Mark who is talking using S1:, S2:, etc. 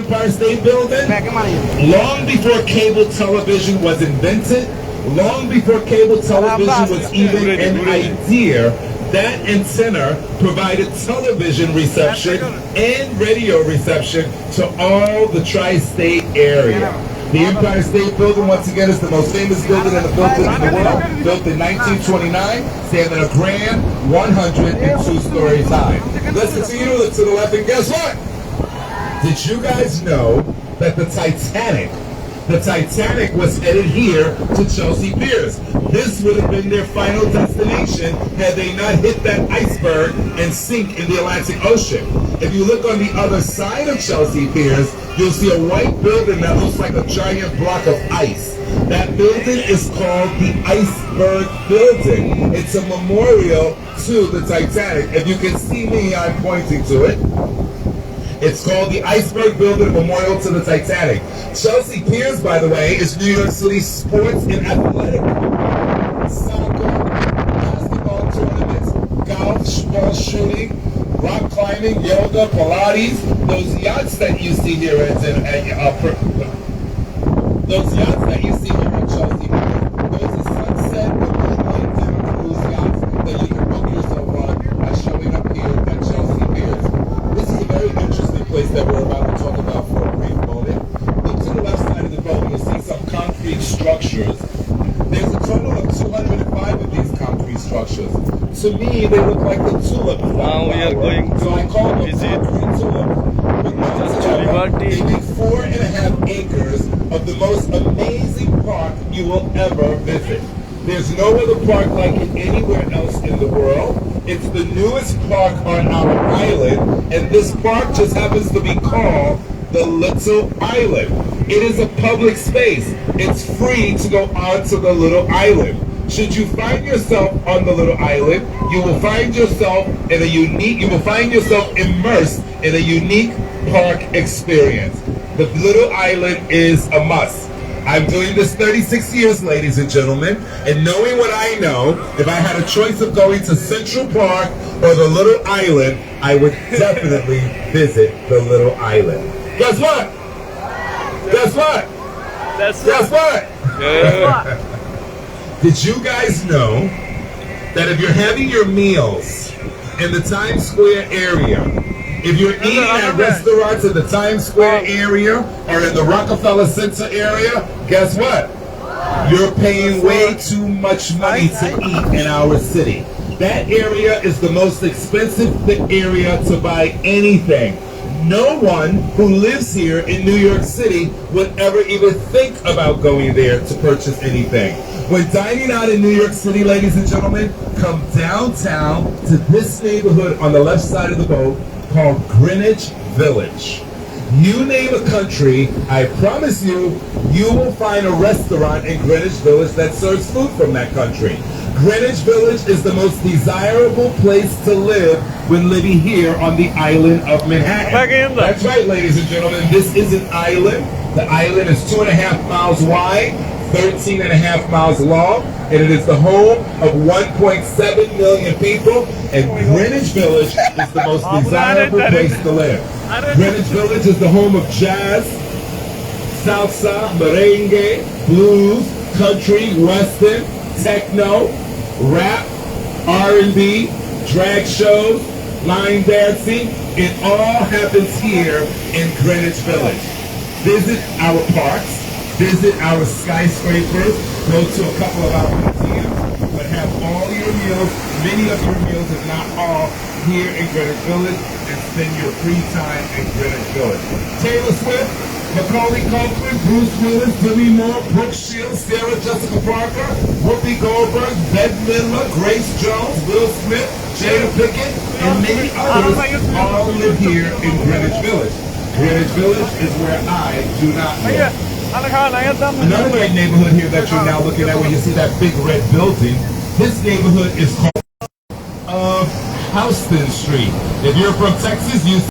S1: Empire State Building? Long before cable television was invented, long before cable television was even an idea, that antenna provided television reception and radio reception to all the tri-state area. The Empire State Building, once again, is the most famous building in the world, built in 1929, standing a grand 102 stories high. Let's continue, look to the left, and guess what? Did you guys know that the Titanic was headed here to Chelsea Piers? This would have been their final destination had they not hit that iceberg and sink in the Atlantic Ocean. If you look on the other side of Chelsea Piers, you'll see a white building that looks like a giant block of ice. That building is called the Iceberg Building. It's a memorial to the Titanic. If you can see me, I'm pointing to it. It's called the Iceberg Building Memorial to the Titanic. Chelsea Piers, by the way, is New York City sports and athletic. Soccer, basketball tournaments, golf, ball shooting, rock climbing, yoga, Pilates. Those yachts that you see here at Chelsea Piers, those are sunset and moonlight dinner cruise yachts that you can book yourself on by showing up here at Chelsea Piers. This is a very interesting place that we're about to talk about for a brief moment. Look to the left side of the building, you'll see some concrete structures. There's a total of 205 of these concrete structures. To me, they look like the tulip flower.
S2: Now we are going to
S1: so I call them
S2: visit
S1: concrete tulips. They make 4.5 acres of the most amazing park you will ever visit. There's no other park like it anywhere else in the world. It's the newest park on our island, and this park just happens to be called the Little Island. It is a public space. It's free to go onto the Little Island. Should you find yourself on the Little Island, you will find yourself immersed in a unique park experience. The Little Island is a must. I'm doing this 36 years, ladies and gentlemen, and knowing what I know, if I had a choice of going to Central Park or the Little Island, I would definitely visit the Little Island. Guess what? Guess what? Guess what? Did you guys know that if you're having your meals in the Times Square area, if you're eating at restaurants in the Times Square area or in the Rockefeller Center area, guess what? You're paying way too much money to eat in our city. That area is the most expensive area to buy anything. No one who lives here in New York City would ever even think about going there to purchase anything. When dining out in New York City, ladies and gentlemen, come downtown to this neighborhood on the left side of the boat called Greenwich Village. You name a country, I promise you, you will find a restaurant in Greenwich Village that serves food from that country. Greenwich Village is the most desirable place to live when living here on the island of Manhattan. That's right, ladies and gentlemen, this is an island. The island is 2.5 miles wide, 13.5 miles long, and it is the home of 1.7 million people, and Greenwich Village is the most desirable place to live. Greenwich Village is the home of jazz, salsa, merengue, blues, country, western, techno, rap, R&B, drag shows, line dancing. It all happens here in Greenwich Village. Visit our parks, visit our skyscrapers, go to a couple of our museums, but have all your meals, many of your meals, if not all, here in Greenwich Village, and spend your free time in Greenwich Village. Taylor Swift, Macaulay Culkin, Bruce Willis, Demi Moore, Brooke Shields, Sarah Jessica Parker, Whoopi Goldberg, Bette Midler, Grace Jones, Will Smith, Jada Pinkett, and many others all live here in Greenwich Village. Greenwich Village is where I do not live. Another great neighborhood here that you're now looking at when you see that big red building, this neighborhood is called Houston Street. If you're from Texas, you